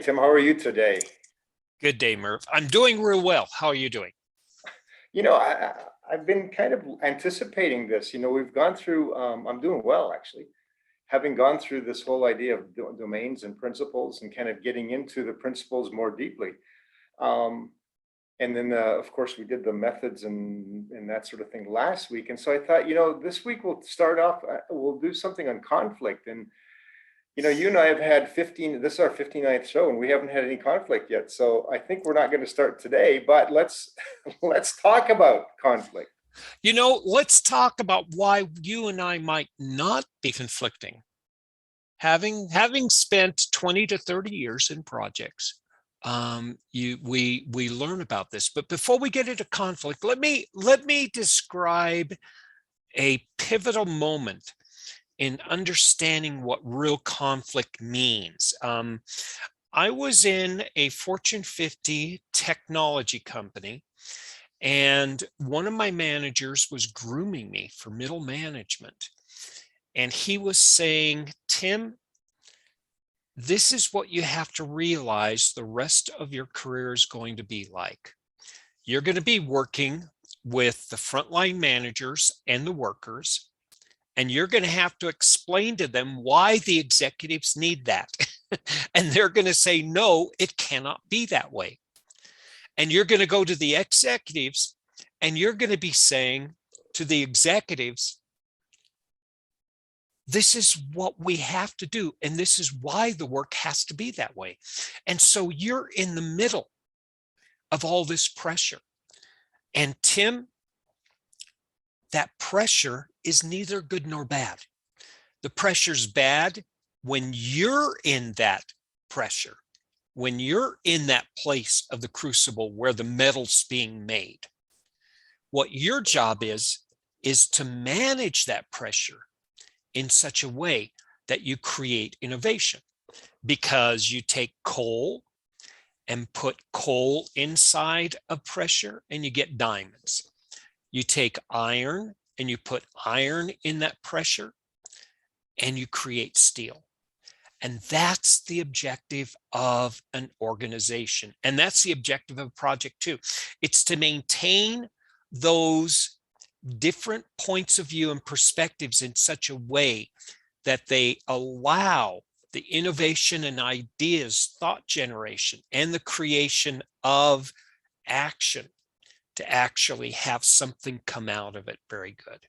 Tim, how are you today? Good day, Merv. I'm doing real well. How are you doing? You know, I've been kind of anticipating this. We've gone through, I'm doing well actually, having gone through this whole idea of domains and principles and kind of getting into the principles more deeply. Um, and then, of course, we did the methods and that sort of thing last week. And so I thought, this week we'll start off, we'll do something on conflict. And you and I have had 15, this is our 59th show, and we haven't had any conflict yet. So I think we're not going to start today, but let's let's talk about conflict. Let's talk about why you and I might not be conflicting. Having spent 20 to 30 years in projects, we learn about this. But before we get into conflict, let me describe a pivotal moment in understanding what real conflict means. I was in a Fortune 50 technology company, and one of my managers was grooming me for middle management. And he was saying, Tim, this is what you have to realize the rest of your career is going to be like. You're going to be working with the frontline managers and the workers, and you're going to have to explain to them why the executives need that. And they're going to say, no, it cannot be that way. And you're going to go to the executives and you're going to be saying to the executives, this is what we have to do. And this is why the work has to be that way. And so you're in the middle of all this pressure. And Tim, that pressure is neither good nor bad. The pressure's bad when you're in that pressure, when you're in that place of the crucible where the metal's being made. What your job is to manage that pressure in such a way that you create innovation, because you take coal and put coal inside of pressure and you get diamonds. You take iron and you put iron in that pressure and you create steel. And that's the objective of an organization. And that's the objective of a project too. It's to maintain those different points of view and perspectives in such a way that they allow the innovation and ideas, thought generation, and the creation of action to actually have something come out of it very good.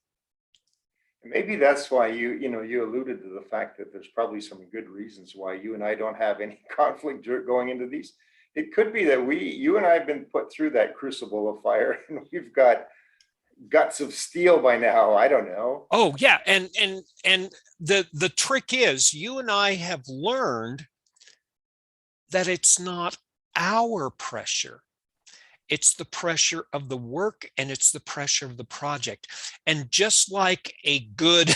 Maybe that's why you alluded to the fact that there's probably some good reasons why you and I don't have any conflict going into these. It could be that you and I have been put through that crucible of fire, and we've got guts of steel by now. I don't know. Oh yeah, and the trick is, you and I have learned that it's not our pressure. It's the pressure of the work, and it's the pressure of the project. And just like a good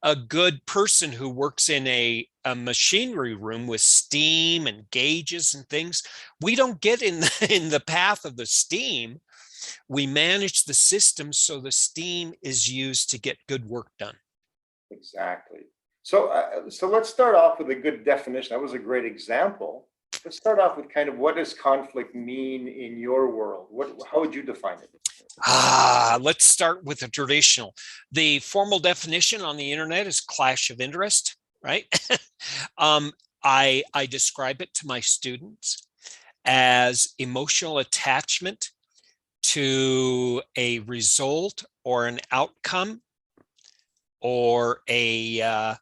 a good person who works in a machinery room with steam and gauges and things, we don't get in the path of the steam. We manage the system so the steam is used to get good work done. Exactly. So let's start off with a good definition. That was a great example. Let's start off with kind of, what does conflict mean in your world? How would you define it? Let's start with the traditional. The formal definition on the internet is clash of interest, right? I describe it to my students as emotional attachment to a result or an outcome or a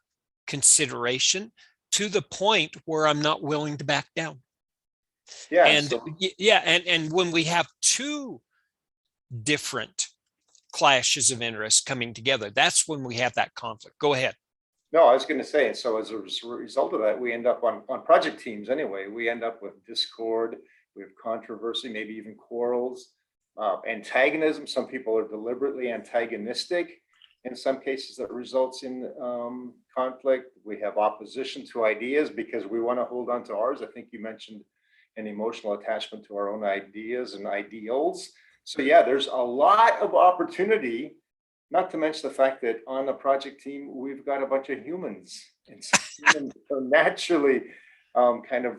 consideration, to the point where I'm not willing to back down. Yeah. And yeah, and when we have two different clashes of interest coming together, that's when we have that conflict. Go ahead. No, I was going to say, so as a result of that, we end up on project teams anyway, we end up with discord, we have controversy, maybe even quarrels, antagonism. Some people are deliberately antagonistic. In some cases, that results in conflict. We have opposition to ideas because we want to hold on to ours. I think you mentioned an emotional attachment to our own ideas and ideals. So yeah, there's a lot of opportunity, not to mention the fact that on the project team, we've got a bunch of humans, and humans are naturally kind of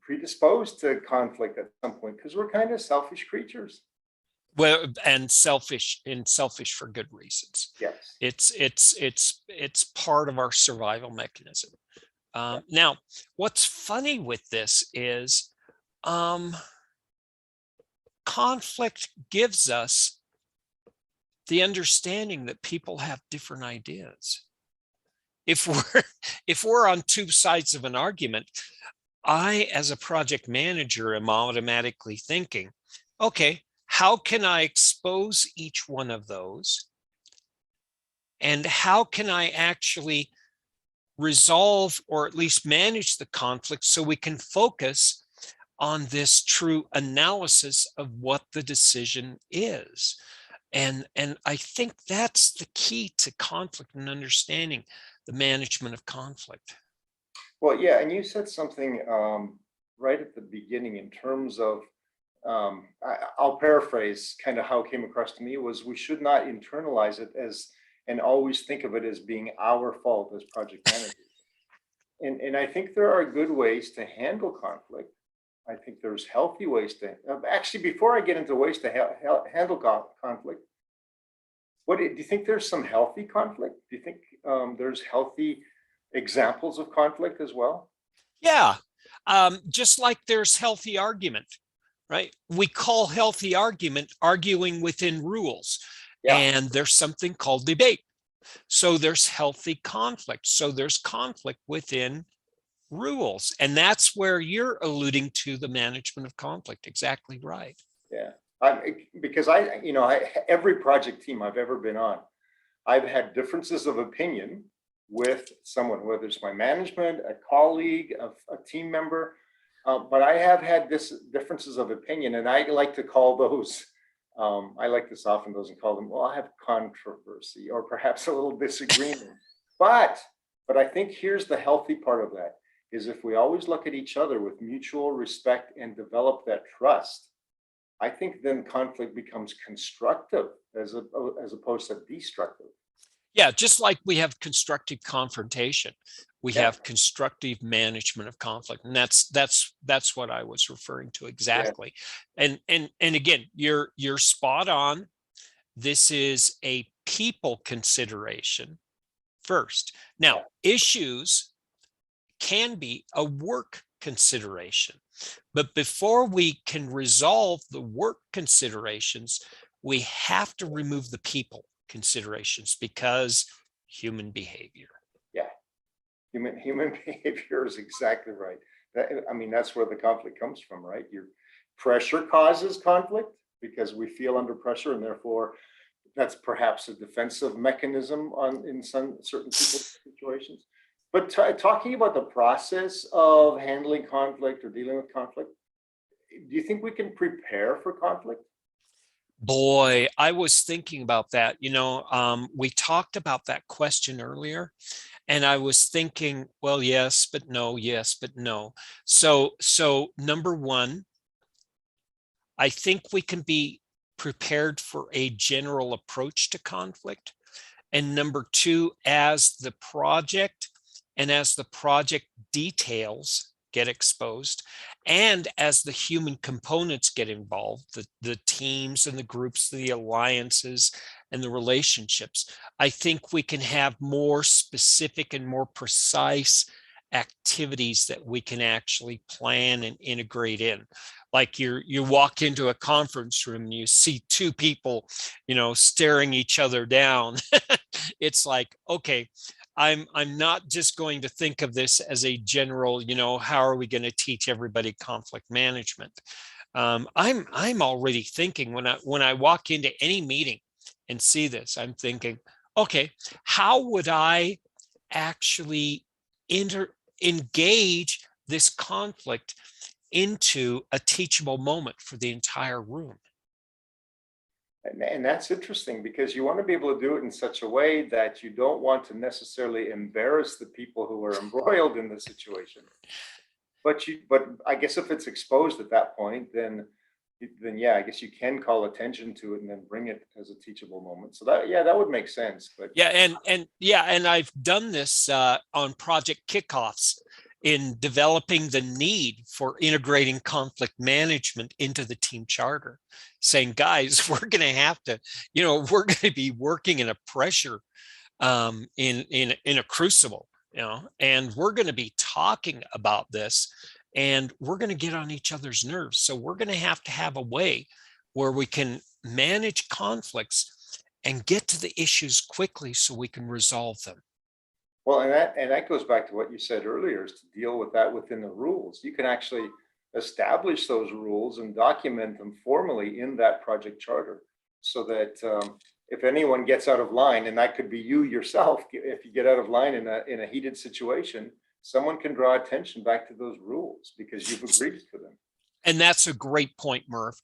predisposed to conflict at some point because we're kind of selfish creatures. Well, and selfish for good reasons. Yes. It's part of our survival mechanism. Now, what's funny with this is conflict gives us the understanding that people have different ideas. If we're on two sides of an argument, I, as a project manager, am automatically thinking, okay, how can I expose each one of those? And how can I actually resolve or at least manage the conflict so we can focus on this true analysis of what the decision is? And I think that's the key to conflict and understanding the management of conflict. Well, yeah, and you said something right at the beginning in terms of, I'll paraphrase kind of how it came across to me was we should not internalize it as and always think of it as being our fault as project managers. And I think there are good ways to handle conflict. I think there's healthy ways to actually, before I get into ways to handle conflict, what do you think? There's some healthy conflict? Do you think there's healthy examples of conflict as well? Yeah, just like there's healthy argument, right? We call healthy argument arguing within rules. Yeah. And there's something called debate. So there's healthy conflict. So there's conflict within rules. And that's where you're alluding to the management of conflict. Exactly right. Yeah. Because every project team I've ever been on, I've had differences of opinion with someone, whether it's my management, a colleague, a team member. But I have had differences of opinion, and I like to call those, I like to soften those and call them, well, I have controversy or perhaps a little disagreement. But I think here's the healthy part of that is if we always look at each other with mutual respect and develop that trust, I think then conflict becomes constructive as opposed to destructive. Yeah, just like we have constructive confrontation, we Yeah. have constructive management of conflict, and that's what I was referring to exactly. Yeah. And again, you're spot on. This is a people consideration first. Now, issues can be a work consideration, but before we can resolve the work considerations, we have to remove the people considerations because human behavior. Yeah, human behavior is exactly right. That's where the conflict comes from, right? Your pressure causes conflict because we feel under pressure, and therefore that's perhaps a defensive mechanism in some certain people's situations. But talking about the process of handling conflict or dealing with conflict, do you think we can prepare for conflict? Boy, I was thinking about that. We talked about that question earlier, and I was thinking, well, yes, but no, yes, but no. So number one, I think we can be prepared for a general approach to conflict. And number two, as the project details get exposed, and as the human components get involved, the teams and the groups, the alliances and the relationships, I think we can have more specific and more precise activities that we can actually plan and integrate in. Like you walk into a conference room and you see two people, staring each other down. It's like, okay, I'm not just going to think of this as a general, how are we going to teach everybody conflict management? I'm already thinking when I walk into any meeting and see this, I'm thinking, okay, how would I actually engage this conflict into a teachable moment for the entire room? And that's interesting because you want to be able to do it in such a way that you don't want to necessarily embarrass the people who are embroiled in the situation. But I guess if it's exposed at that point, then yeah, I guess you can call attention to it and then bring it as a teachable moment. So that would make sense. But yeah, and I've done this on project kickoffs. in developing the need for integrating conflict management into the team charter, saying, guys, we're going to have to, we're going to be working in a pressure, in a crucible, and we're going to be talking about this, and we're going to get on each other's nerves. So we're going to have a way where we can manage conflicts and get to the issues quickly so we can resolve them. Well, and that goes back to what you said earlier, is to deal with that within the rules. You can actually establish those rules and document them formally in that project charter, so that if anyone gets out of line, and that could be you yourself, if you get out of line in a heated situation, someone can draw attention back to those rules because you've agreed to them. And that's a great point, Merv.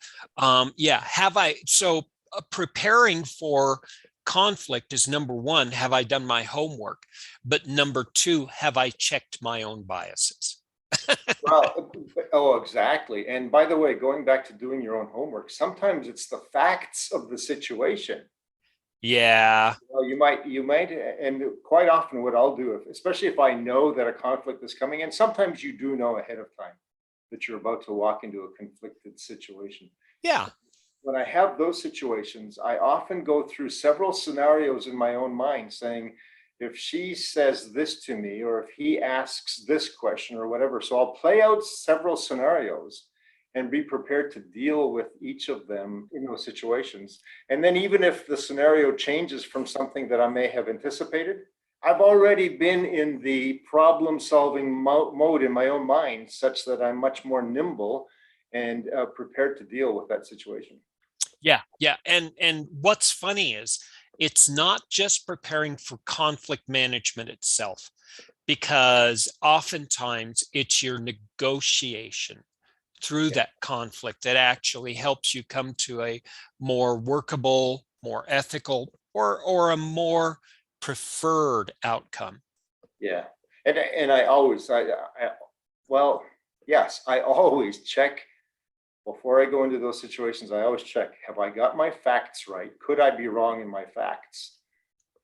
Preparing for conflict is number one, have I done my homework? But number two, have I checked my own biases? Oh, exactly. And by the way, going back to doing your own homework, sometimes it's the facts of the situation. Yeah. Well, you might, and quite often what I'll do, especially if I know that a conflict is coming, and sometimes you do know ahead of time that you're about to walk into a conflicted situation. Yeah. When I have those situations, I often go through several scenarios in my own mind saying, if she says this to me, or if he asks this question or whatever. So I'll play out several scenarios and be prepared to deal with each of them in those situations. And then even if the scenario changes from something that I may have anticipated, I've already been in the problem solving mode in my own mind, such that I'm much more nimble and prepared to deal with that situation. Yeah. And what's funny is it's not just preparing for conflict management itself, because oftentimes it's your negotiation through that conflict that actually helps you come to a more workable, more ethical, or a more preferred outcome. Yeah. And I always, well, yes, I always check before I go into those situations. I always check, have I got my facts right? Could I be wrong in my facts?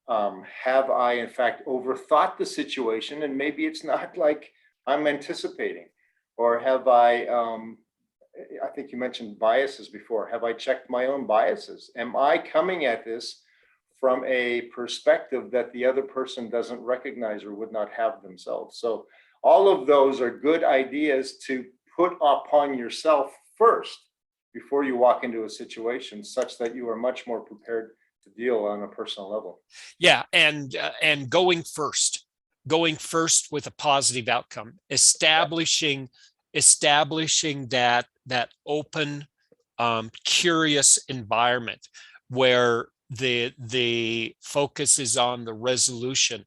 Have I in fact overthought the situation, and maybe it's not like I'm anticipating? Or have I think you mentioned biases before. Have I checked my own biases? Am I coming at this from a perspective that the other person doesn't recognize or would not have themselves? So all of those are good ideas to put upon yourself first before you walk into a situation, such that you are much more prepared to deal on a personal level. Yeah, and going first with a positive outcome, establishing that open, curious environment where the focus is on the resolution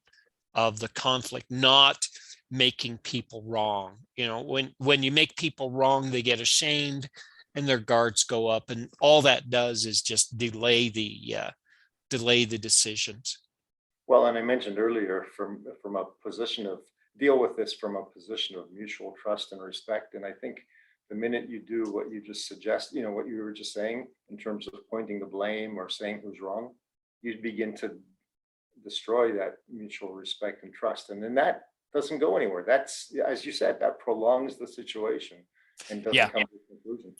of the conflict, not making people wrong. When you make people wrong, they get ashamed and their guards go up, and all that does is just delay the decisions. Well, and I mentioned earlier, from a position of deal with this from a position of mutual trust and respect. And I think the minute you do what you just suggest, what you were just saying in terms of pointing the blame or saying who's wrong, you begin to destroy that mutual respect and trust. And then that doesn't go anywhere. That's, as you said, that prolongs the situation and doesn't come to a conclusion.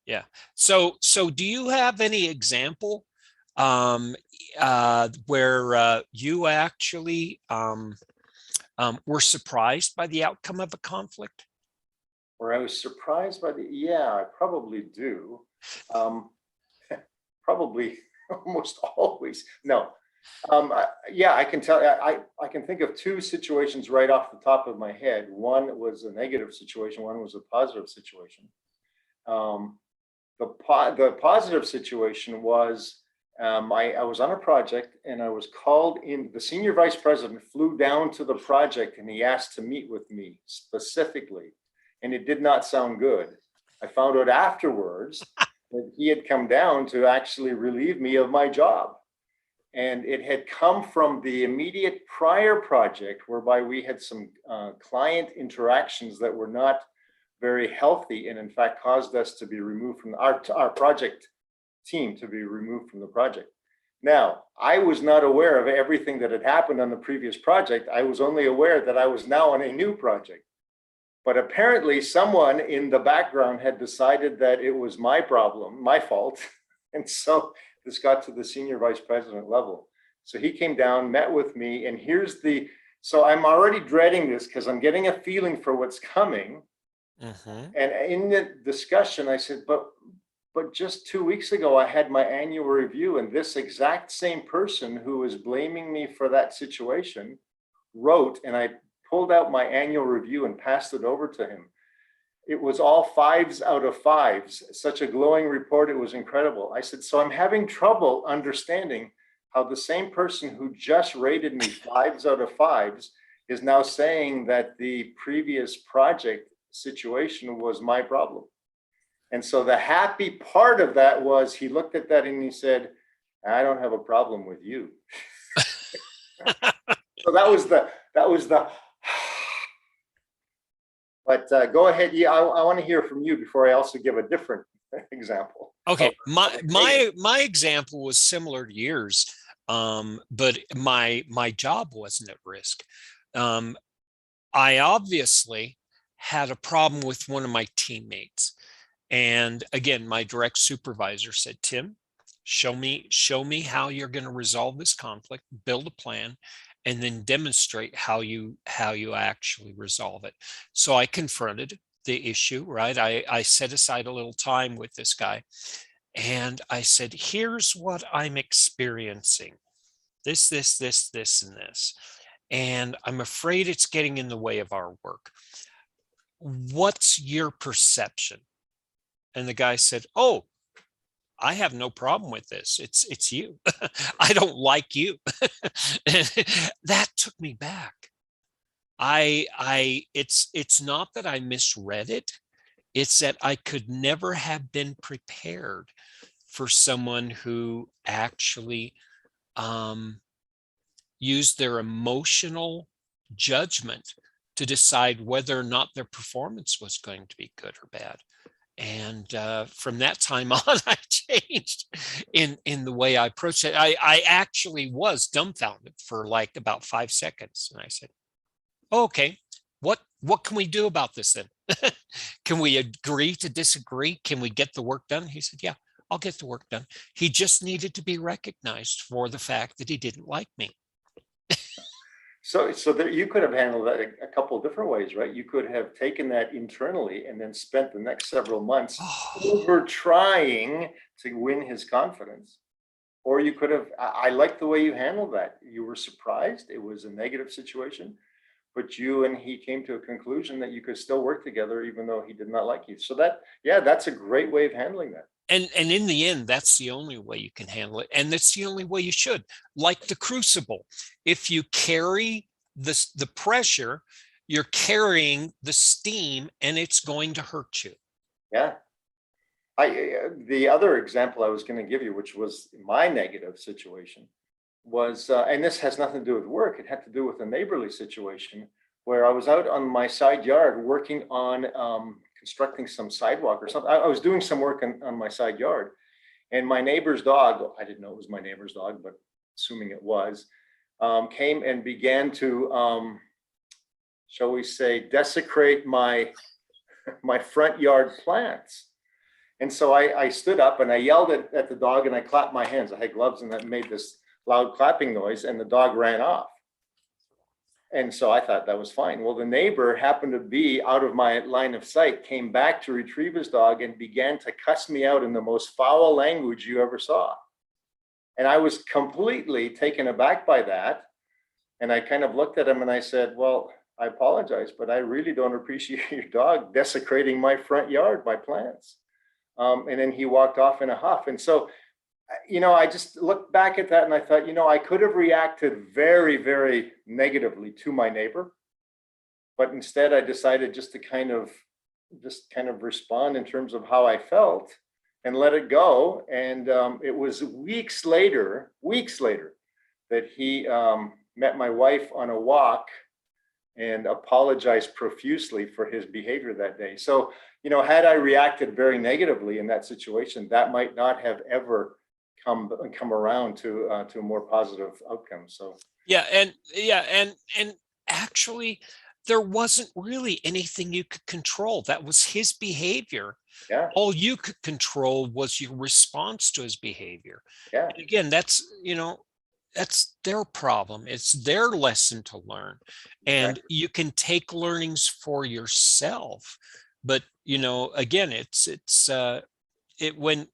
Yeah. So do you have any example where you actually were surprised by the outcome of a conflict? Where I was surprised by I probably do. Probably almost always. No. I can tell. I can think of two situations right off the top of my head. One was a negative situation. One was a positive situation. The positive situation was I was on a project, and I was called in. The senior vice president flew down to the project, and he asked to meet with me specifically, and it did not sound good. I found out afterwards that he had come down to actually relieve me of my job. And it had come from the immediate prior project, whereby we had some client interactions that were not very healthy, and in fact caused us to be removed from our project team to be removed from the project. Now, I was not aware of everything that had happened on the previous project. I was only aware that I was now on a new project. But apparently someone in the background had decided that it was my problem, my fault. And so this got to the senior vice president level. So he came down, met with me, and so I'm already dreading this because I'm getting a feeling for what's coming. And in the discussion, I said, but just 2 weeks ago, I had my annual review, and this exact same person who was blaming me for that situation wrote, and I pulled out my annual review and passed it over to him. It was all 5s out of 5s, such a glowing report. It was incredible. I said, so I'm having trouble understanding how the same person who just rated me 5s out of 5s is now saying that the previous project situation was my problem. And so the happy part of that was he looked at that and he said, I don't have a problem with you. So that was the, but go ahead. Yeah, I want to hear from you before I also give a different example. Okay, my example was similar to yours, but my job wasn't at risk. I obviously had a problem with one of my teammates, and again, my direct supervisor said, Tim, show me how you're going to resolve this conflict, build a plan, and then demonstrate how you actually resolve it. So I confronted the issue, right? I set aside a little time with this guy, and I said, here's what I'm experiencing. This, and this. And I'm afraid it's getting in the way of our work. What's your perception? And the guy said, oh, I have no problem with this. It's you. I don't like you. That took me back. It's not that I misread it. It's that I could never have been prepared for someone who actually used their emotional judgment to decide whether or not their performance was going to be good or bad. And from that time on, I changed in the way I approached it. I actually was dumbfounded for like about 5 seconds. And I said, oh, okay, what can we do about this then? Can we agree to disagree? Can we get the work done? He said, yeah, I'll get the work done. He just needed to be recognized for the fact that he didn't like me. So there, you could have handled that a couple of different ways, right? You could have taken that internally and then spent the next several months over trying to win his confidence. Or you could have, I like the way you handled that. You were surprised. It was a negative situation, but you and he came to a conclusion that you could still work together even though he did not like you. So that, yeah, that's a great way of handling that. And in the end, that's the only way you can handle it. And that's the only way you should. Like the crucible, if you carry the pressure, you're carrying the steam and it's going to hurt you. Yeah. The other example I was going to give you, which was my negative situation, was, and this has nothing to do with work, it had to do with a neighborly situation where I was out on my side yard working on constructing some sidewalk or something. I was doing some work on my side yard, and my neighbor's dog, I didn't know it was my neighbor's dog, but assuming it was, came and began to, shall we say, desecrate my front yard plants. And so I stood up and I yelled at the dog and I clapped my hands. I had gloves and that made this loud clapping noise, and the dog ran off. And so I thought that was fine. Well, the neighbor happened to be out of my line of sight, came back to retrieve his dog and began to cuss me out in the most foul language you ever saw. And I was completely taken aback by that. And I kind of looked at him and I said, well, I apologize, but I really don't appreciate your dog desecrating my front yard, my plants. And then he walked off in a huff. And so, you know, I just looked back at that and I thought, you know, I could have reacted very, very negatively to my neighbor, but instead I decided just to kind of respond in terms of how I felt and let it go. And it was weeks later that he met my wife on a walk and apologized profusely for his behavior that day. So, you know, had I reacted very negatively in that situation, that might not have ever come around to a more positive outcome. So yeah, and actually, there wasn't really anything you could control. That was his behavior. Yeah, All you could control was your response to his behavior. yeah, And again, that's their problem. It's their lesson to learn. And exactly. you can take learnings for yourself. But, again,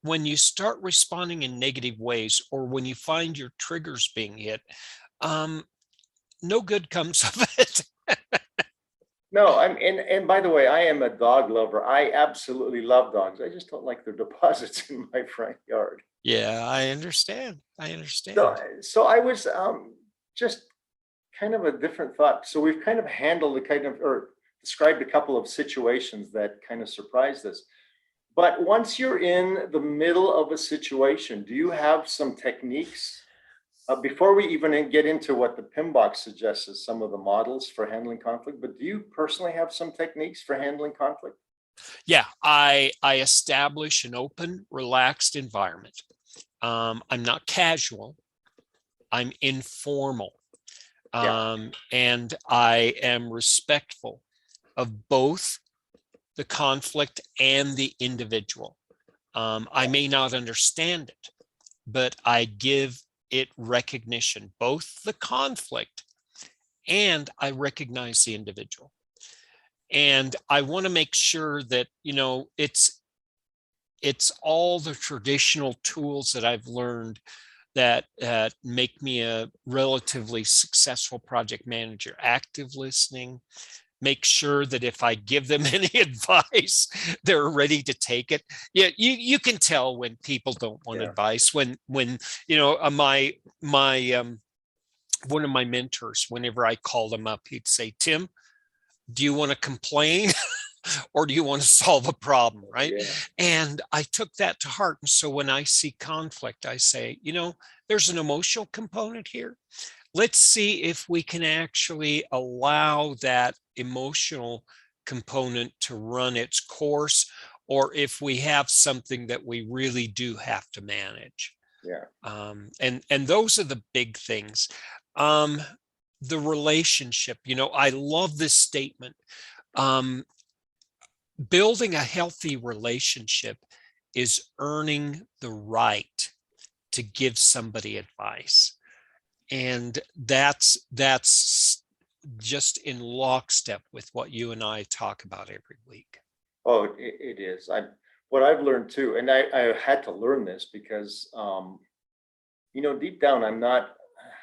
when you start responding in negative ways, or when you find your triggers being hit, um, no good comes of it. No, and by the way, I am a dog lover. I absolutely love dogs. I just don't like their deposits in my front yard. Yeah, I understand. I So, understand. so I was just kind of a different thought. So we've kind of handled the kind of, or described a couple of situations that kind of surprised us. But once you're in the middle of a situation, do you have some techniques? Before we even get into what the PIM suggests as some of the models for handling conflict, but do you personally have some techniques for handling conflict? Yeah, I establish an open, relaxed environment. I'm not casual. I'm informal. Yeah, And I am respectful of both the conflict and the individual. I yeah, may not understand it, but I give it recognition, both the conflict and I recognize the individual. And I want to make sure that, it's all the traditional tools that I've learned that make me a relatively successful project manager. Active listening, make sure that if I give them any advice, they're ready to take it. Yeah, you can tell when people don't want yeah, advice. When my one of my mentors, whenever I called him up, he'd say, "Tim, do you want to complain?" Or do you want to solve a problem, right? yeah, And I took that to heart. And so when I see conflict, I say, there's an emotional component here. Let's see if we can actually allow that emotional component to run its course, or if we have something that we really do have to manage. yeah. And those are the big things. Um, the relationship, I love this statement. Um, Building a healthy relationship is earning the right to give somebody advice. And that's just in lockstep with what you and I talk about every week. Oh, it is. What I've learned too, and I had to learn this because deep down, I'm not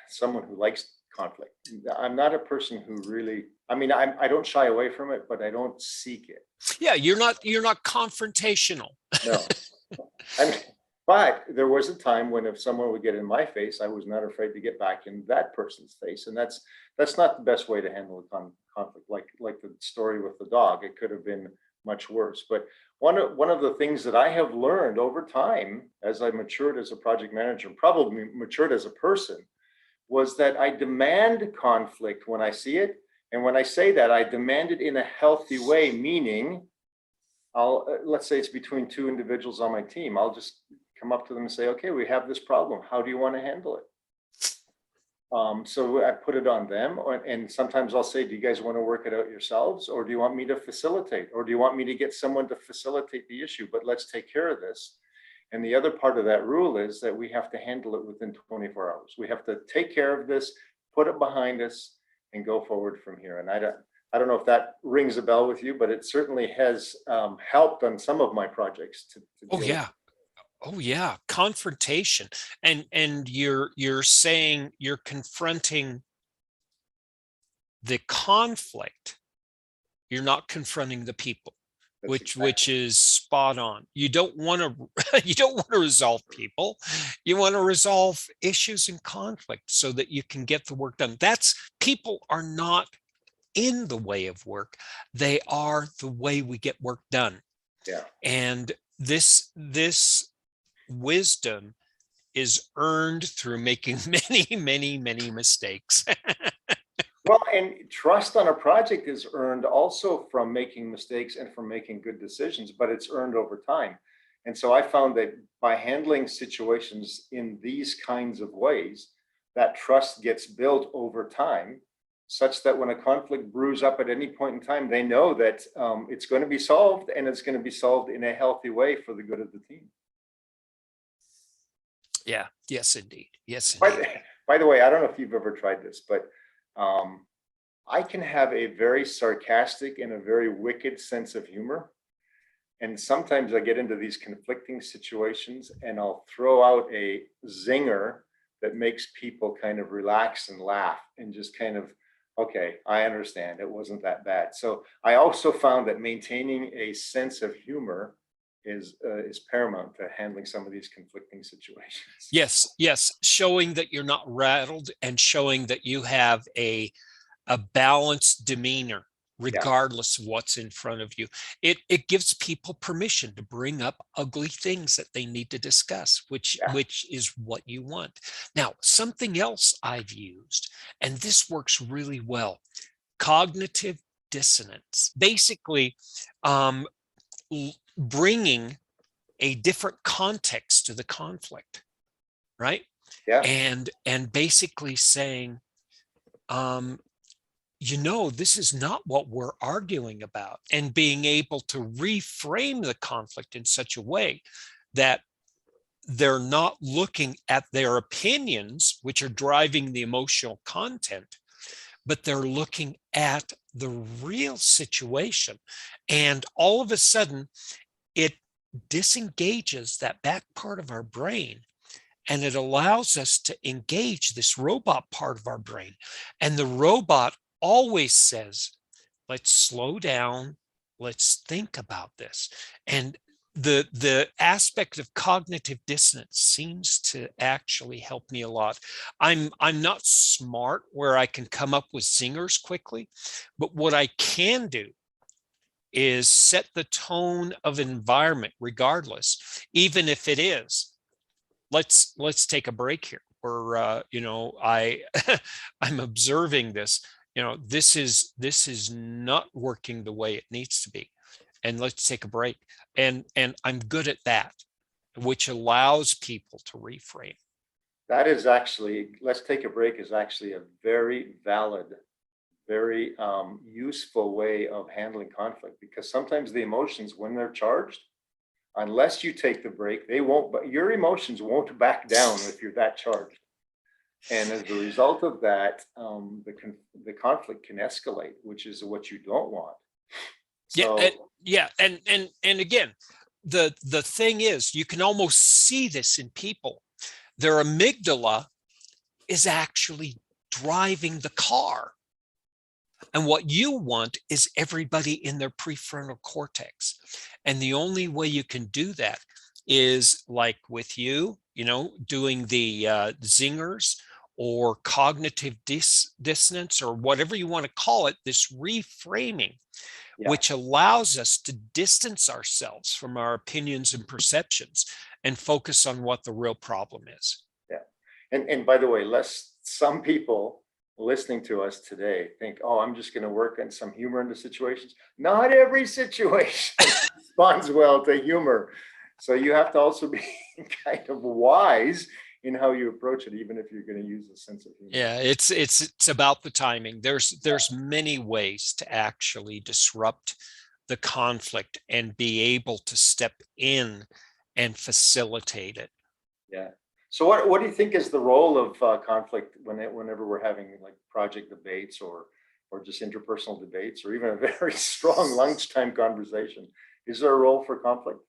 someone who likes conflict. I'm not a person who really, I don't shy away from it, but I don't seek it. Yeah, you're not confrontational. No. I mean, but there was a time when if someone would get in my face, I was not afraid to get back in that person's face, and that's not the best way to handle a conflict. Like the story with the dog, it could have been much worse. But one of the things that I have learned over time, as I matured as a project manager, and probably matured as a person, was that I demand conflict when I see it, and when I say that, I demand it in a healthy way, meaning let's say it's between two individuals on my team. I'll just come up to them and say, okay, we have this problem. How do you want to handle it? So I put it on them, and sometimes I'll say, do you guys want to work it out yourselves, or do you want me to facilitate, or do you want me to get someone to facilitate the issue? But let's take care of this. And the other part of that rule is that we have to handle it within 24 hours. We have to take care of this, put it behind us, and go forward from here. And I don't know if that rings a bell with you, but it certainly has helped on some of my projects to Oh deal with. yeah. Oh yeah, confrontation. And you're saying you're confronting the conflict. You're not confronting the people, That's which exactly. is spot on. You don't want to you don't want to resolve people. You want to resolve issues and conflict so that you can get the work done. That's People are not in the way of work. They are the way we get work done. Yeah. And this wisdom is earned through making many mistakes. Well, and trust on a project is earned also from making mistakes and from making good decisions, but it's earned over time. And so I found that by handling situations in these kinds of ways, that trust gets built over time. such that when a conflict brews up at any point in time, they know that it's going to be solved, and it's going to be solved in a healthy way for the good of the team. Yeah. Yes, indeed. Yes, By indeed. the, by the way, I don't know if you've ever tried this, but I can have a very sarcastic and a very wicked sense of humor. And sometimes I get into these conflicting situations and I'll throw out a zinger that makes people kind of relax and laugh and just kind of, okay, I understand, it wasn't that bad. So I also found that maintaining a sense of humor is paramount to handling some of these conflicting situations. Yes, yes. Showing that you're not rattled and showing that you have a balanced demeanor, Yeah, regardless of what's in front of you. It gives people permission to bring up ugly things that they need to discuss, yeah, which is what you want. Now, something else I've used, and this works really well, cognitive dissonance. Basically, um, bringing a different context to the conflict, right? yeah. And basically saying, um, this is not what we're arguing about, and being able to reframe the conflict in such a way that they're not looking at their opinions, which are driving the emotional content, but they're looking at the real situation. And all of a sudden, it disengages that back part of our brain, and it allows us to engage this robot part of our brain. And the robot always says, let's slow down, let's think about this. And the aspect of cognitive dissonance seems to actually help me a lot. I'm not smart where I can come up with zingers quickly, but what I can do is set the tone of environment regardless, even if it is, let's take a break here, or I I'm observing this, this is not working the way it needs to be, and let's take a break. And I'm good at that, which allows people to reframe. That is actually, let's take a break, is actually a very valid, very useful way of handling conflict, because sometimes the emotions, when they're charged, unless you take the break, they won't, but your emotions won't back down if you're that charged. And as a result of that, the conflict can escalate, which is what you don't want. Yeah, So yeah, and again, the thing is, you can almost see this in people. Their amygdala is actually driving the car. And what you want is everybody in their prefrontal cortex. And the only way you can do that is like with you, doing the zingers or cognitive dissonance, or whatever you want to call it, this reframing, yeah, which allows us to distance ourselves from our opinions and perceptions and focus on what the real problem is. yeah. And by the way, some people listening to us today think, oh, I'm just going to work on some humor in the situations. Not every situation responds well to humor. So you have to also be kind of wise in how you approach it, even if you're going to use a sense of humor. Yeah, it's about the timing. There's many ways to actually disrupt the conflict and be able to step in and facilitate it. Yeah. So what do you think is the role of conflict whenever we're having like project debates or just interpersonal debates, or even a very strong lunchtime conversation? Is there a role for conflict?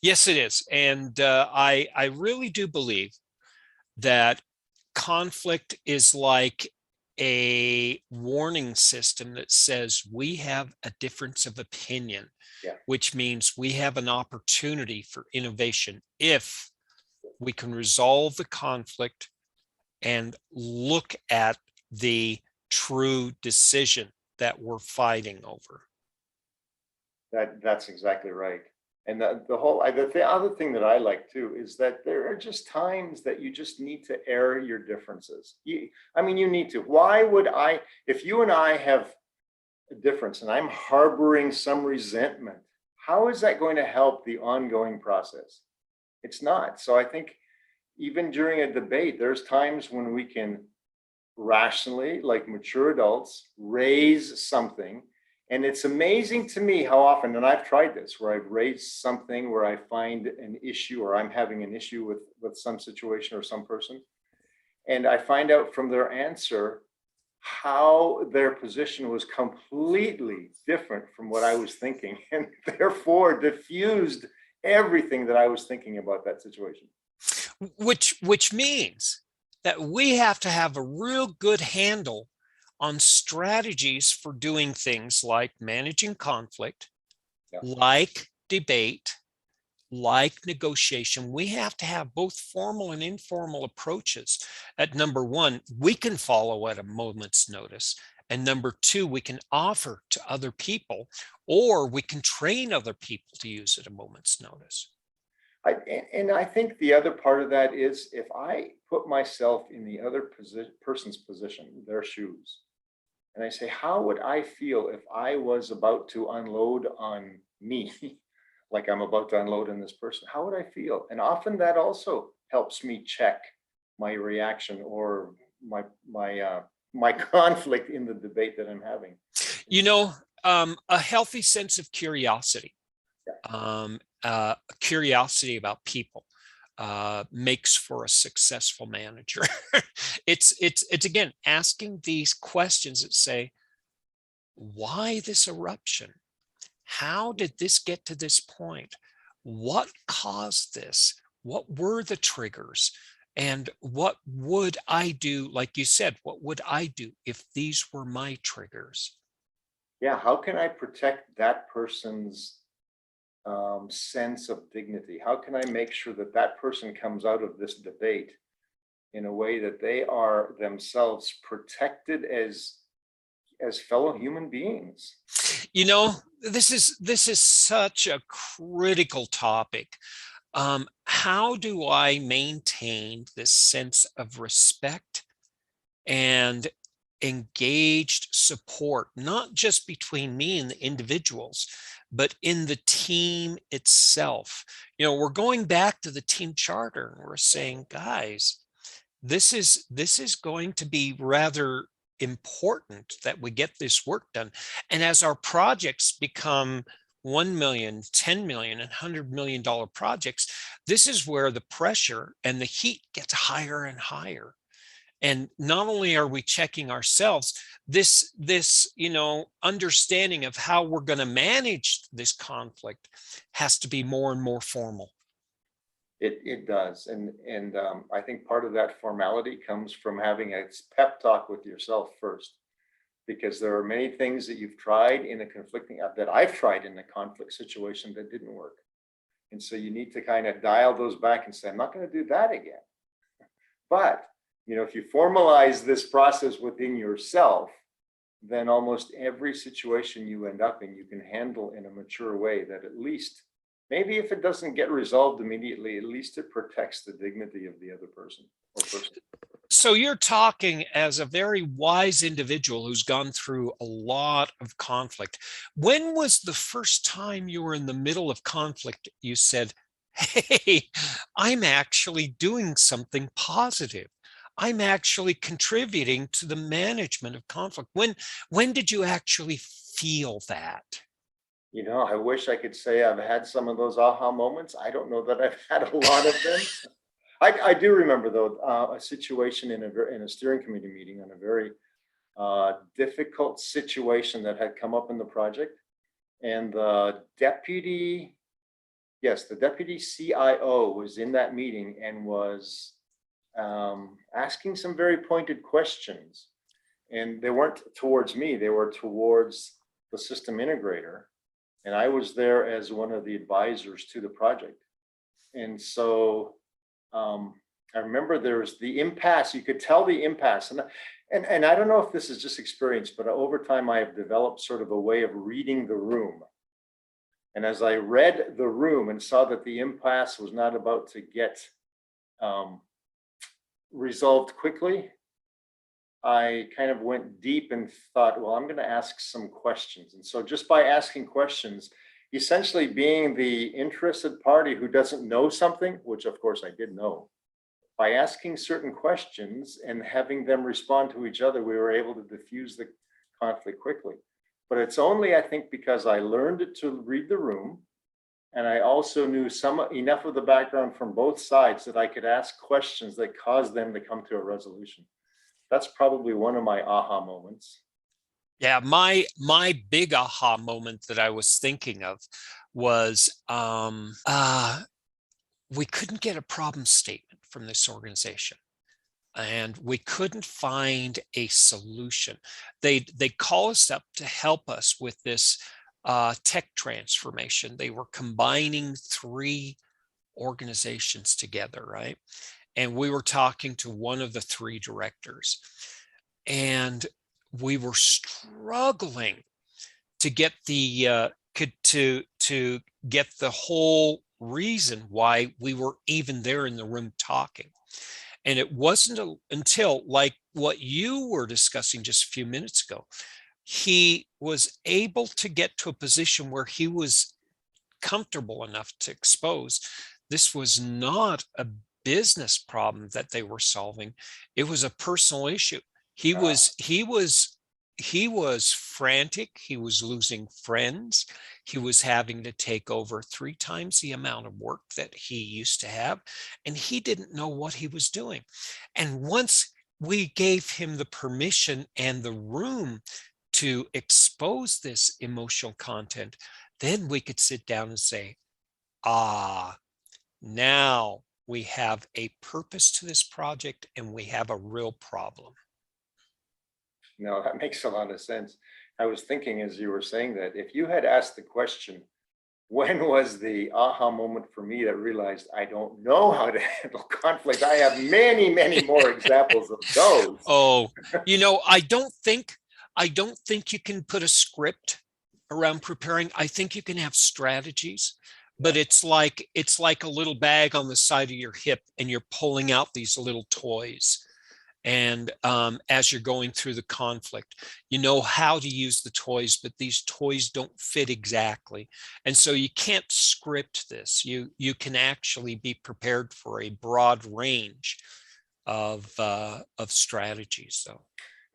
Yes, it is. And I really do believe that conflict is like a warning system that says we have a difference of opinion, Yeah. which means we have an opportunity for innovation if we can resolve the conflict and look at the true decision that we're fighting over. That's exactly right. And the other thing that I like too is that there are just times that you just need to air your differences. I mean, you need to. Why would if you and I have a difference and I'm harboring some resentment, how is that going to help the ongoing process? It's not. So I think even during a debate, there's times when we can rationally, like mature adults, raise something. And it's amazing to me how often, and I've tried this, where I've raised something where I find an issue or I'm having an issue with some situation or some person. And I find out from their answer how their position was completely different from what I was thinking, and therefore diffused everything that I was thinking about that situation. Which means that we have to have a real good handle on strategies for doing things like managing conflict, Yeah. like debate, like negotiation. We have to have both formal and informal approaches. At number one, we can follow at a moment's notice. And number two, we can offer to other people, or we can train other people to use at a moment's notice. And I think the other part of that is, if I put myself in the other person's position, their shoes, and I say, how would I feel if I was about to unload on me, like I'm about to unload on this person? How would I feel? And often that also helps me check my reaction or my conflict in the debate that I'm having. You know, a healthy sense of curiosity, curiosity about people, makes for a successful manager. It's again asking these questions that say, why this eruption? How did this get to this point? What caused this? What were the triggers? And what would I do? Like you said, what would I do if these were my triggers? Yeah, how can I protect that person's sense of dignity? How can I make sure that that person comes out of this debate in a way that they are themselves protected as fellow human beings? You know, this is such a critical topic. How do I maintain this sense of respect and engaged support, not just between me and the individuals, but in the team itself? You know, we're going back to the team charter and we're saying, guys, this is going to be rather important that we get this work done. And as our projects become 1 million, 10 million, and $100 million projects, this is where the pressure and the heat gets higher and higher. And not only are we checking ourselves, this understanding of how we're going to manage this conflict has to be more and more formal. It does, and I think part of that formality comes from having a pep talk with yourself first, because there are many things that you've tried in a conflicting that I've tried in a conflict situation that didn't work, and so you need to kind of dial those back and say, I'm not going to do that again. But if you formalize this process within yourself, then almost every situation you end up in, you can handle in a mature way that at least, maybe if it doesn't get resolved immediately, at least it protects the dignity of the other person or person. So you're talking as a very wise individual who's gone through a lot of conflict. When was the first time you were in the middle of conflict, you said, hey, I'm actually doing something positive. I'm actually contributing to the management of conflict. When did you actually feel that? I wish I could say I've had some of those aha moments. I don't know that I've had a lot of them. I do remember, though, a situation in a steering committee meeting on a very difficult situation that had come up in the project. And the deputy CIO was in that meeting and was asking some very pointed questions. And they weren't towards me, they were towards the system integrator. And I was there as one of the advisors to the project. And so I remember there was the impasse. You could tell the impasse. And I don't know if this is just experience, but over time I have developed sort of a way of reading the room. And as I read the room and saw that the impasse was not about to get resolved quickly, I kind of went deep and thought, well, I'm going to ask some questions. And so just by asking questions, essentially being the interested party who doesn't know something, which of course I did know, by asking certain questions and having them respond to each other, we were able to diffuse the conflict quickly. But it's only, I think, because I learned to read the room, and I also knew enough of the background from both sides that I could ask questions that caused them to come to a resolution. That's probably one of my aha moments. Yeah, my big aha moment that I was thinking of was we couldn't get a problem statement from this organization, and we couldn't find a solution. They call us up to help us with this tech transformation. They were combining 3 organizations together, right? And we were talking to one of the 3 directors, and we were struggling to get the to get the whole reason why we were even there in the room talking. And it wasn't until, like what you were discussing just a few minutes ago, he was able to get to a position where he was comfortable enough to expose this was not a business problem that they were solving. It was a personal issue. He Uh, was he was frantic. He was losing friends. He was having to take over 3 times the amount of work that he used to have, and he didn't know what he was doing. And once we gave him the permission and the room to expose this emotional content, then we could sit down and say, ah, now we have a purpose to this project and we have a real problem. no, that makes a lot of sense. I was thinking as you were saying that, if you had asked the question, when was the aha moment for me that realized I don't know how to handle conflict? I have many, many more examples of those. Oh, I don't think you can put a script around preparing. I think you can have strategies, but Yeah. it's like a little bag on the side of your hip and you're pulling out these little toys. And as you're going through the conflict, you know how to use the toys, but these toys don't fit exactly. And so you can't script this. You can actually be prepared for a broad range of strategies. So,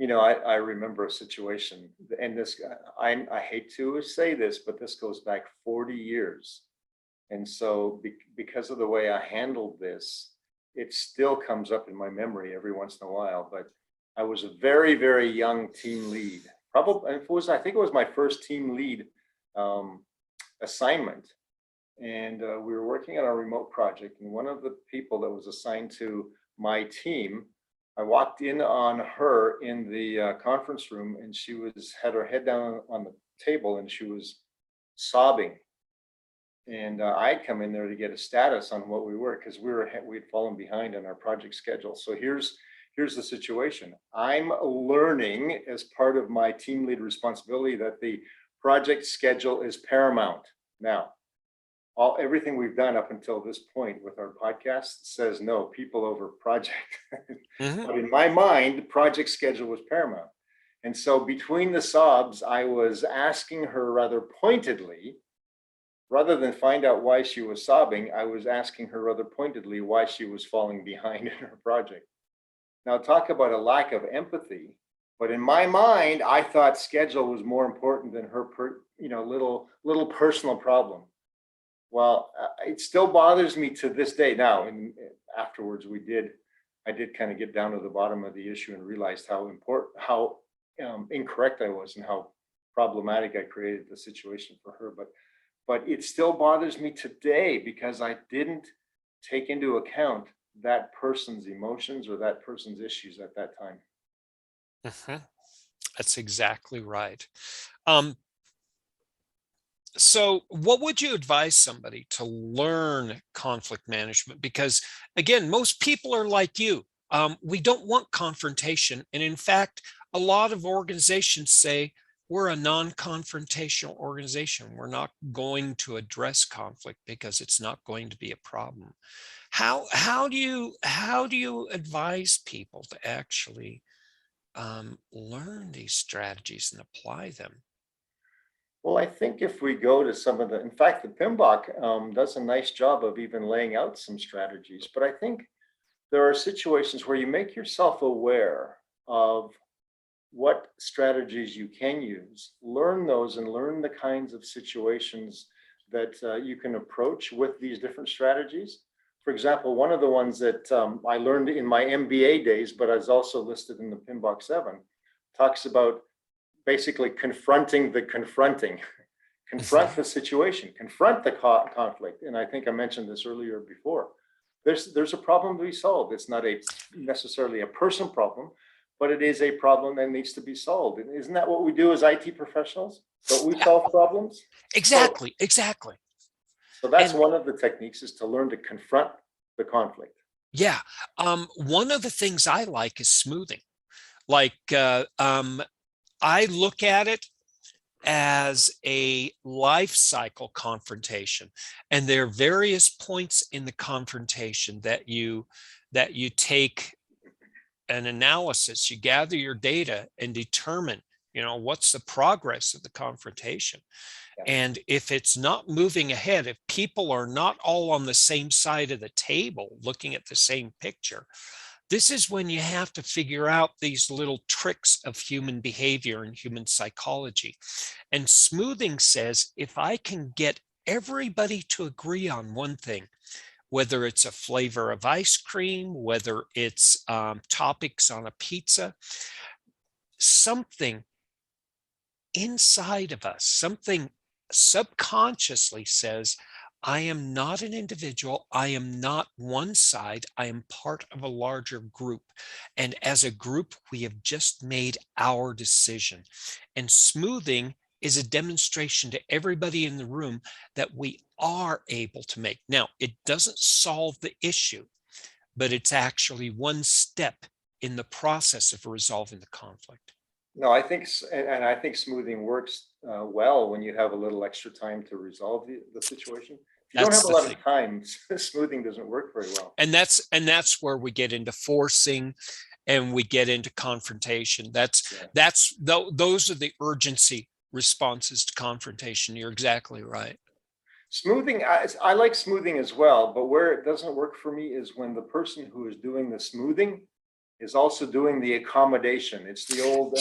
I remember a situation, and this, I hate to say this, but this goes back 40 years. And so because of the way I handled this, it still comes up in my memory every once in a while. But I was a very, very young team lead. Probably, I think it was my first team lead um, assignment. And we were working on a remote project. And one of the people that was assigned to my team, I walked in on her in the conference room, and she had her head down on the table, and she was sobbing. And I'd come in there to get a status on what we were, because we'd fallen behind on our project schedule. So here's the situation. I'm learning, as part of my team lead responsibility, that the project schedule is paramount. Now, everything we've done up until this point with our podcast says no, people over project. mhm. But in my mind, project schedule was paramount. And so between the sobs, I was asking her rather pointedly, rather than find out why she was sobbing, I was asking her rather pointedly why she was falling behind in her project. Now, talk about a lack of empathy. But in my mind, I thought schedule was more important than her, little personal problem. Well, it still bothers me to this day. Now, and afterwards, I did kind of get down to the bottom of the issue and realized how incorrect I was, and how problematic I created the situation for her. But it still bothers me today because I didn't take into account that person's emotions or that person's issues at that time. Mhm. That's exactly right. Um, so what would you advise somebody to learn conflict management? Because again, most people are like you. We don't want confrontation. And in fact, a lot of organizations say we're a non-confrontational organization. We're not going to address conflict because it's not going to be a problem. How do you advise people to actually learn these strategies and apply them? Well, I think if we go to some of in fact, the PMBOK does a nice job of even laying out some strategies. But I think there are situations where you make yourself aware of what strategies you can use, learn those, and learn the kinds of situations that you can approach with these different strategies. For example, one of the ones that I learned in my MBA days, but is also listed in the PMBOK 7, talks about basically confronting the confronting. Confront the situation, confront the conflict. And I think I mentioned this earlier before. There's a problem to be solved. It's not necessarily a person problem, but it is a problem that needs to be solved. And isn't that what we do as IT professionals? Don't we solve problems? Exactly, exactly. So that's And one of the techniques, is to learn to confront the conflict. yeah, one of the things I like is smoothing. Like I look at it as a life cycle confrontation, and there are various points in the confrontation that you take an analysis, you gather your data and determine, what's the progress of the confrontation. Yeah. And if it's not moving ahead, if people are not all on the same side of the table looking at the same picture, this is when you have to figure out these little tricks of human behavior and human psychology. And smoothing says, if I can get everybody to agree on one thing, whether it's a flavor of ice cream, whether it's topics on a pizza, something inside of us, something subconsciously says, I am not an individual. I am not one side. I am part of a larger group. And as a group, we have just made our decision. And smoothing is a demonstration to everybody in the room that we are able to make. Now, it doesn't solve the issue, but it's actually one step in the process of resolving the conflict. No, I think, and I think smoothing works well when you have a little extra time to resolve the situation. If you don't have That's a the lot thing. of time, smoothing doesn't work very well. And that's where we get into forcing and we get into confrontation. Those are the urgency responses to confrontation. You're exactly right. Smoothing, I like smoothing as well, but where it doesn't work for me is when the person who is doing the smoothing is also doing the accommodation. It's the old,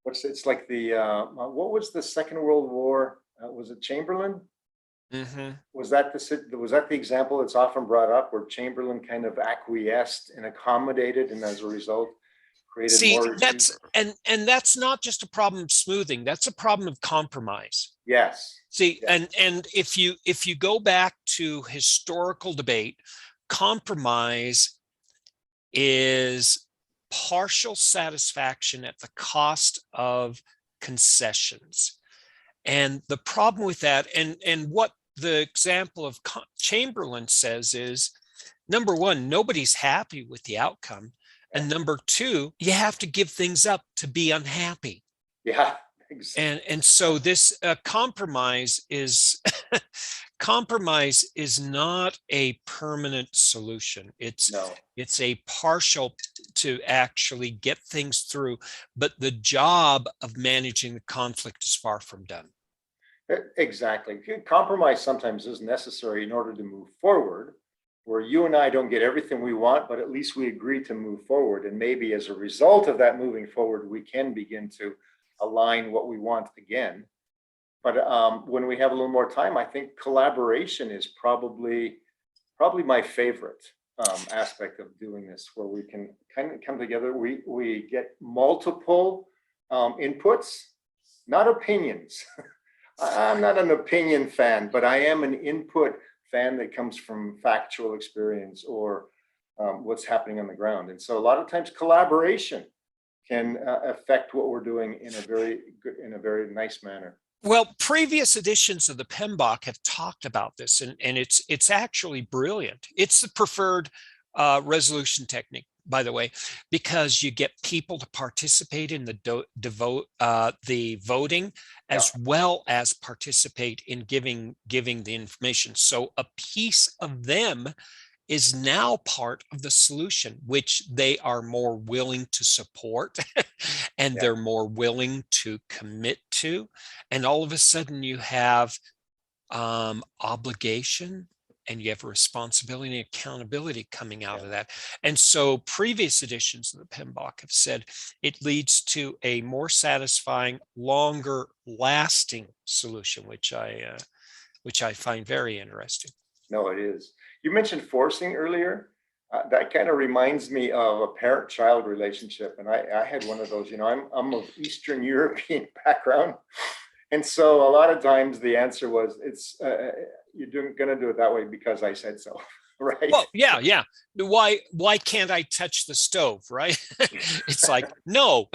it's like the, what was the Second World War? Was it Chamberlain? Mm-hmm. Was that the example that's often brought up, where Chamberlain kind of acquiesced and accommodated, and as a result created See, more issues? and that's not just a problem of smoothing, that's a problem of compromise. Yes. See, Yes. and if you go back to historical debate, compromise is partial satisfaction at the cost of concessions. And the problem with that, and what the example of Chamberlain says is, number one, nobody's happy with the outcome. And number two, you have to give things up to be unhappy. Yeah, exactly. And so this compromise is compromise is not a permanent solution. No. It's a partial to actually get things through, but the job of managing the conflict is far from done. Exactly. Compromise sometimes is necessary in order to move forward, where you and I don't get everything we want, but at least we agree to move forward. And maybe as a result of that moving forward, we can begin to align what we want again. But when we have a little more time, I think collaboration is probably my favorite aspect of doing this, where we can kind of come together. We get multiple inputs, not opinions. I'm not an opinion fan, but I am an input fan that comes from factual experience or what's happening on the ground. And so a lot of times collaboration can affect what we're doing in a very good, in a very nice manner. Well, previous editions of the PMBOK have talked about this, and it's actually brilliant. It's the preferred resolution technique, by the way, because you get people to participate in the voting, as well as participate in giving the information. So a piece of them is now part of the solution, which they are more willing to support and they're more willing to commit to. And all of a sudden you have obligation and you have responsibility and accountability coming out Yeah. of that. And so previous editions of the PMBOK have said it leads to a more satisfying, longer lasting solution, which I find very interesting. No, it is. You mentioned forcing earlier. That kind of reminds me of a parent-child relationship, and I had one of those. You know, I'm of Eastern European background, and so a lot of times the answer was, "It's you're going to do it that way because I said so." Right? Well, yeah. Why can't I touch the stove, right? It's like, no.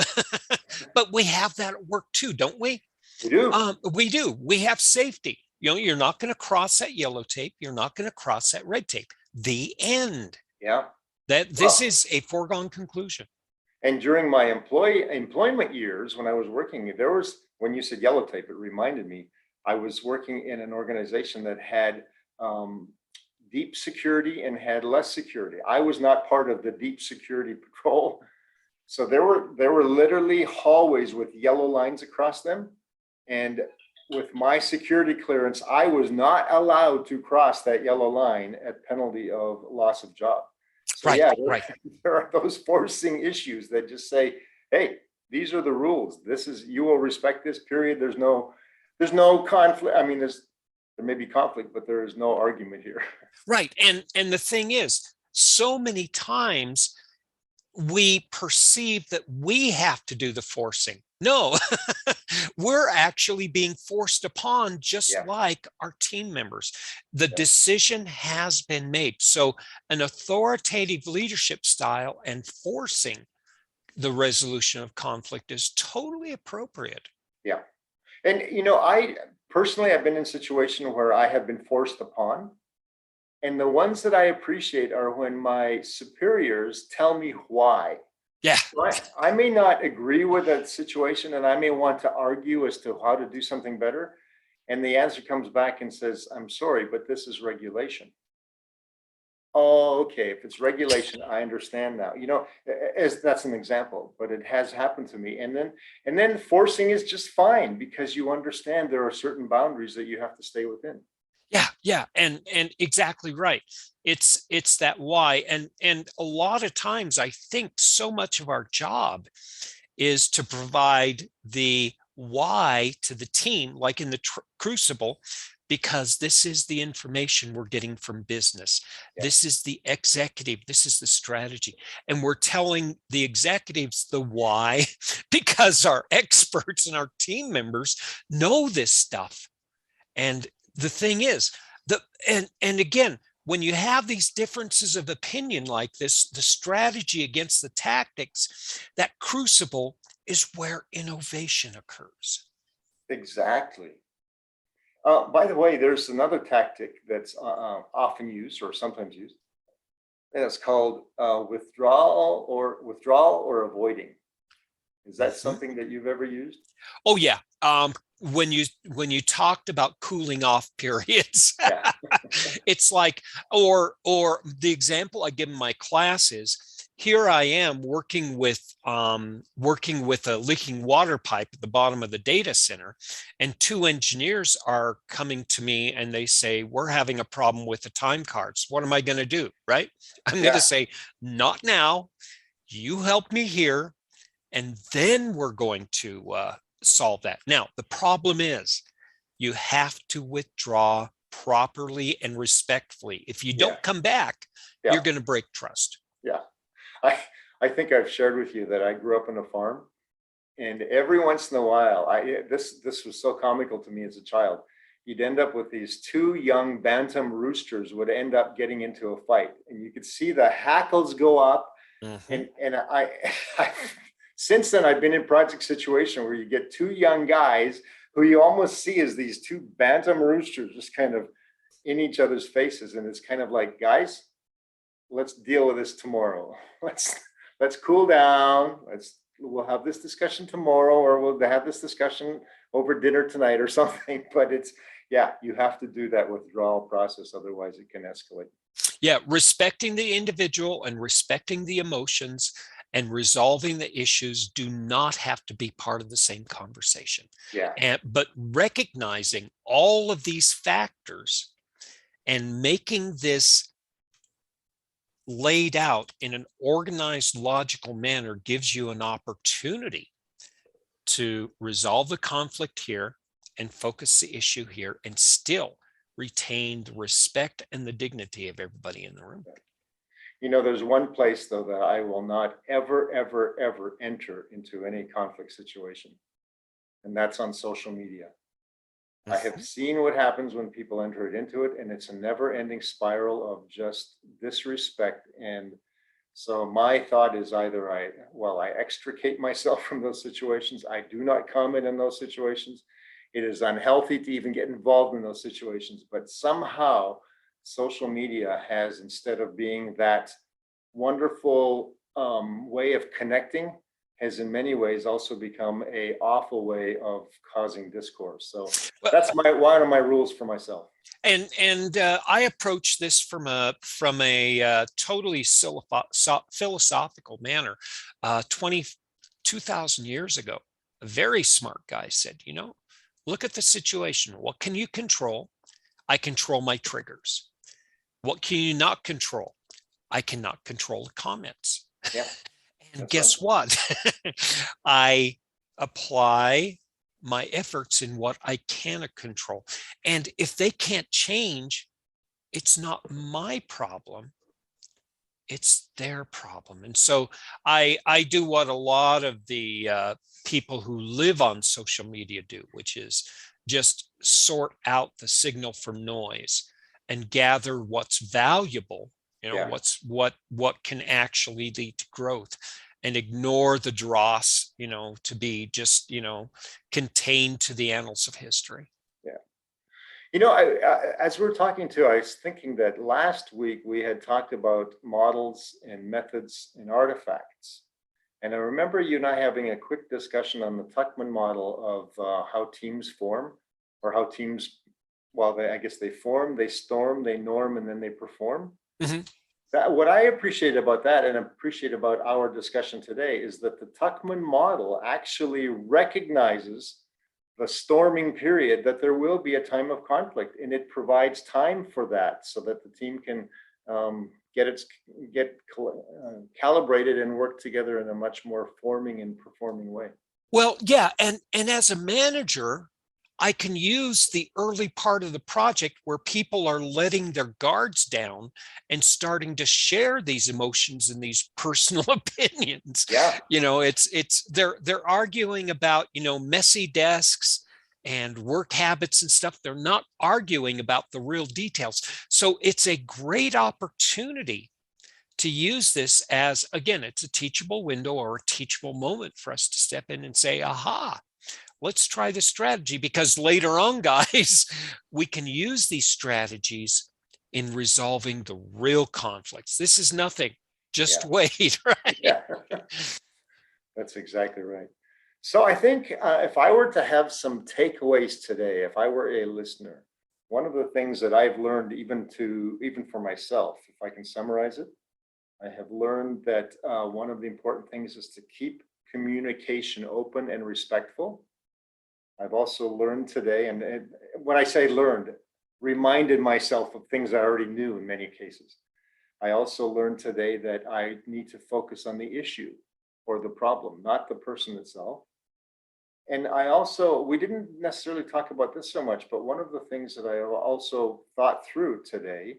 But we have that at work too, don't we? We do. We do. We have safety. You know, you're not going to cross that yellow tape. You're not going to cross that red tape. The end. Yeah. That this Well, is a foregone conclusion. and during my employment years, when I was working, there was, when you said yellow tape, it reminded me, I was working in an organization that had deep security and had less security. I was not part of the deep security patrol. So there were literally hallways with yellow lines across them. And with my security clearance, I was not allowed to cross that yellow line at penalty of loss of job. So Right, yeah, right. there are those forcing issues that just say, hey, these are the rules. This is, you will respect this period. There's no conflict. I mean, there may be conflict, but there is no argument here. Right. And the thing is, so many times we perceive that we have to do the forcing. No, we're actually being forced upon, just Yeah, like our team members. The yeah, decision has been made. So an authoritative leadership style and forcing the resolution of conflict is totally appropriate. yeah. And you know, I personally have been in a situation where I have been forced upon. And the ones that I appreciate are when my superiors tell me why. Yeah. So I may not agree with that situation and I may want to argue as to how to do something better. And the answer comes back and says, I'm sorry, but this is regulation. Oh, okay. If it's regulation, I understand now. You know, as that's an example, but it has happened to me. And then forcing is just fine because you understand there are certain boundaries that you have to stay within. Yeah, and exactly right. It's that why, and a lot of times I think so much of our job is to provide the why to the team, like in the crucible, because this is the information we're getting from business. Yeah. This is the executive, this is the strategy, and we're telling the executives the why because our experts and our team members know this stuff. And the thing is, and again, when you have these differences of opinion like this, the strategy against the tactics, that crucible is where innovation occurs. Exactly. By the way, there's another tactic that's often used or sometimes used, and it's called withdrawal or avoiding. Is that Mhm. something that you've ever used? Oh yeah. When you talked about cooling off periods, Yeah. it's like, or the example I give in my class is, here I am working with a leaking water pipe at the bottom of the data center, and two engineers are coming to me and they say, we're having a problem with the time cards. What am I going to do? Right? I'm going to Yeah. say, not now. You help me here, and then we're going to solve that. Now, the problem is you have to withdraw properly and respectfully. If you Yeah. don't come back, you're Yeah. going to break trust. Yeah. I I think I've shared with you that I grew up on a farm, and every once in a while, this was so comical to me as a child. You'd end up with these two young bantam roosters would end up getting into a fight, and you could see the hackles go up. Mhm. And I since then I've been in project situation where you get two young guys who you almost see as these two bantam roosters just kind of in each other's faces, and it's kind of like, guys, let's deal with this tomorrow. Let's cool down. We'll have this discussion tomorrow, or we'll have this discussion over dinner tonight or something. But it's, yeah, you have to do that withdrawal process, otherwise it can escalate. Yeah, respecting the individual and respecting the emotions and resolving the issues do not have to be part of the same conversation. Yeah. But recognizing all of these factors And making this laid out in an organized, logical manner gives you an opportunity to resolve the conflict here and focus the issue here and still retain the respect and the dignity of everybody in the room. You know, there's one place though that I will not ever, ever, ever enter into any conflict situation, and that's on social media. I have seen what happens when people enter it into it, and it's a never-ending spiral of just disrespect. And so my thought is either I extricate myself from those situations. I do not comment in those situations. It is unhealthy to even get involved in those situations, but somehow social media has, instead of being that wonderful way of connecting, has in many ways also become a awful way of causing discourse. So that's one of my rules for myself. And I approach this from a totally philosophical manner. 2,000 years ago, a very smart guy said, you know, look at the situation. What can you control? I control my triggers. What can you not control? I cannot control the comments. Yeah. And guess what? I apply my efforts in what I can control. And if they can't change, it's not my problem. It's their problem. And so I do what a lot of the people who live on social media do, which is just sort out the signal from noise and gather what's valuable, you know, what can actually lead to growth, and ignore the dross, you know, to be just, you know, contained to the annals of history. Yeah. You know, as we were talking too, I was thinking that last week we had talked about models and methods and artifacts. And I remember you and I having a quick discussion on the Tuckman model of how teams form, or how teams, I guess they form, they storm, they norm, and then they perform. Mm-hmm. What I appreciate about that, and appreciate about our discussion today, is that the Tuckman model actually recognizes the storming period, that there will be a time of conflict, and it provides time for that so that the team can get calibrated and work together in a much more forming and performing way. Well, yeah, and as a manager, I can use the early part of the project where people are letting their guards down and starting to share these emotions and these personal opinions. Yeah. You know, they're arguing about, you know, messy desks and work habits and stuff. They're not arguing about the real details. So it's a great opportunity to use this as, again, it's a teachable window or a teachable moment for us to step in and say, aha, let's try this strategy, because later on, guys, we can use these strategies in resolving the real conflicts. This is nothing. Just wait, right? Yeah. That's exactly right. So I think if I were to have some takeaways today, if I were a listener, one of the things that I've learned, even for myself, if I can summarize it, I have learned that one of the important things is to keep communication open and respectful. I've also learned today, and when I say learned, reminded myself of things I already knew in many cases. I also learned today that I need to focus on the issue or the problem, not the person itself. And we didn't necessarily talk about this so much, but one of the things that I also thought through today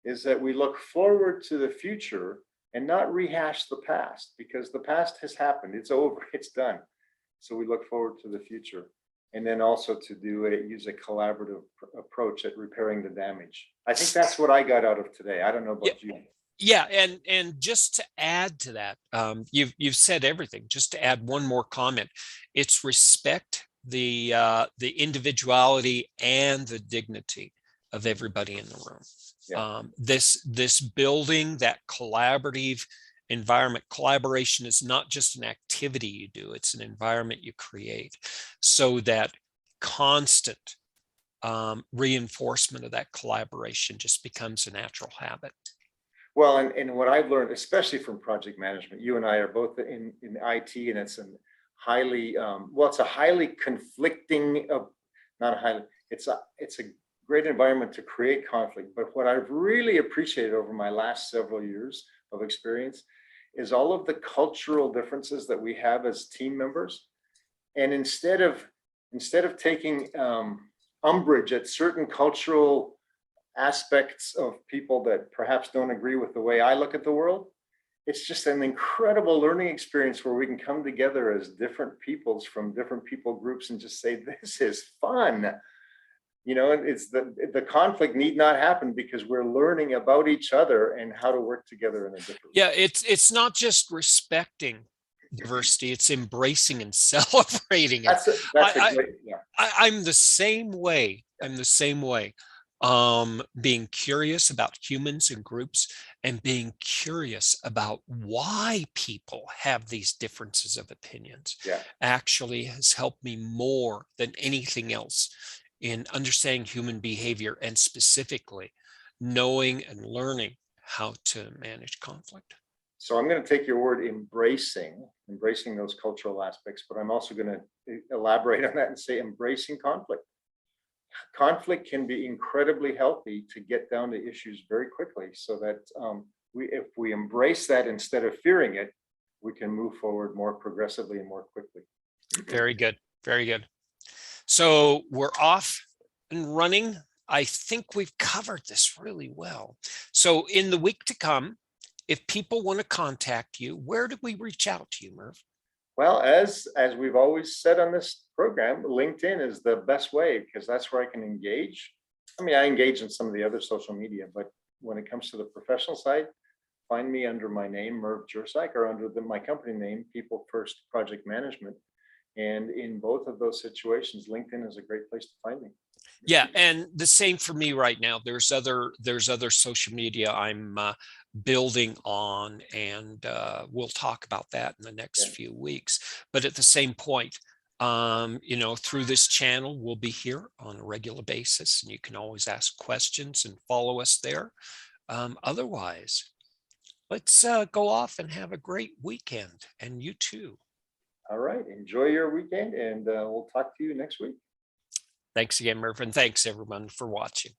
is that we look forward to the future and not rehash the past, because the past has happened, it's over, it's done. So we look forward to the future. And then also to use a collaborative approach at repairing the damage. I think that's what I got out of today. I don't know about you. Yeah, and just to add to that, you've said everything. Just to add one more comment, it's respect the individuality and the dignity of everybody in the room. Yeah. This building that collaborative environment. Collaboration is not just an activity you do, it's an environment you create, so that constant reinforcement of that collaboration just becomes a natural habit. Well, and what I've learned, especially from project management, you and I are both in IT, and it's a highly it's a highly conflicting, it's a great environment to create conflict. But what I've really appreciated over my last several years of experience is all of the cultural differences that we have as team members. And instead of taking umbrage at certain cultural aspects of people that perhaps don't agree with the way I look at the world, it's just an incredible learning experience where we can come together as different peoples from different people groups and just say, this is fun. You know, it's the conflict need not happen because we're learning about each other and how to work together in a different way. Yeah, it's not just respecting diversity, it's embracing and celebrating it. That's a great, yeah. I'm the same way. I'm the same way. Being curious about humans and groups and being curious about why people have these differences of opinions actually has helped me more than anything else in understanding human behavior and specifically knowing and learning how to manage conflict. So I'm going to take your word embracing those cultural aspects, but I'm also going to elaborate on that and say embracing conflict. Conflict can be incredibly healthy to get down to issues very quickly so that if we embrace that instead of fearing it, we can move forward more progressively and more quickly. Very good. Very good. So we're off and running. I think we've covered this really well. So in the week to come, if people want to contact you, where do we reach out to you, Merv? Well, as we've always said on this program, LinkedIn is the best way because that's where I can engage. I mean, I engage in some of the other social media, but when it comes to the professional side, find me under my name, Merv Jursak, or under my company name, People First Project Management. And in both of those situations, LinkedIn is a great place to find me. Yeah, and the same for me right now. There's other social media I'm building on, and we'll talk about that in the next few weeks. But at the same point, you know, through this channel, we'll be here on a regular basis, and you can always ask questions and follow us there. Otherwise, let's go off and have a great weekend, and you too. All right, enjoy your weekend, and we'll talk to you next week. Thanks again, Merv, and thanks everyone for watching.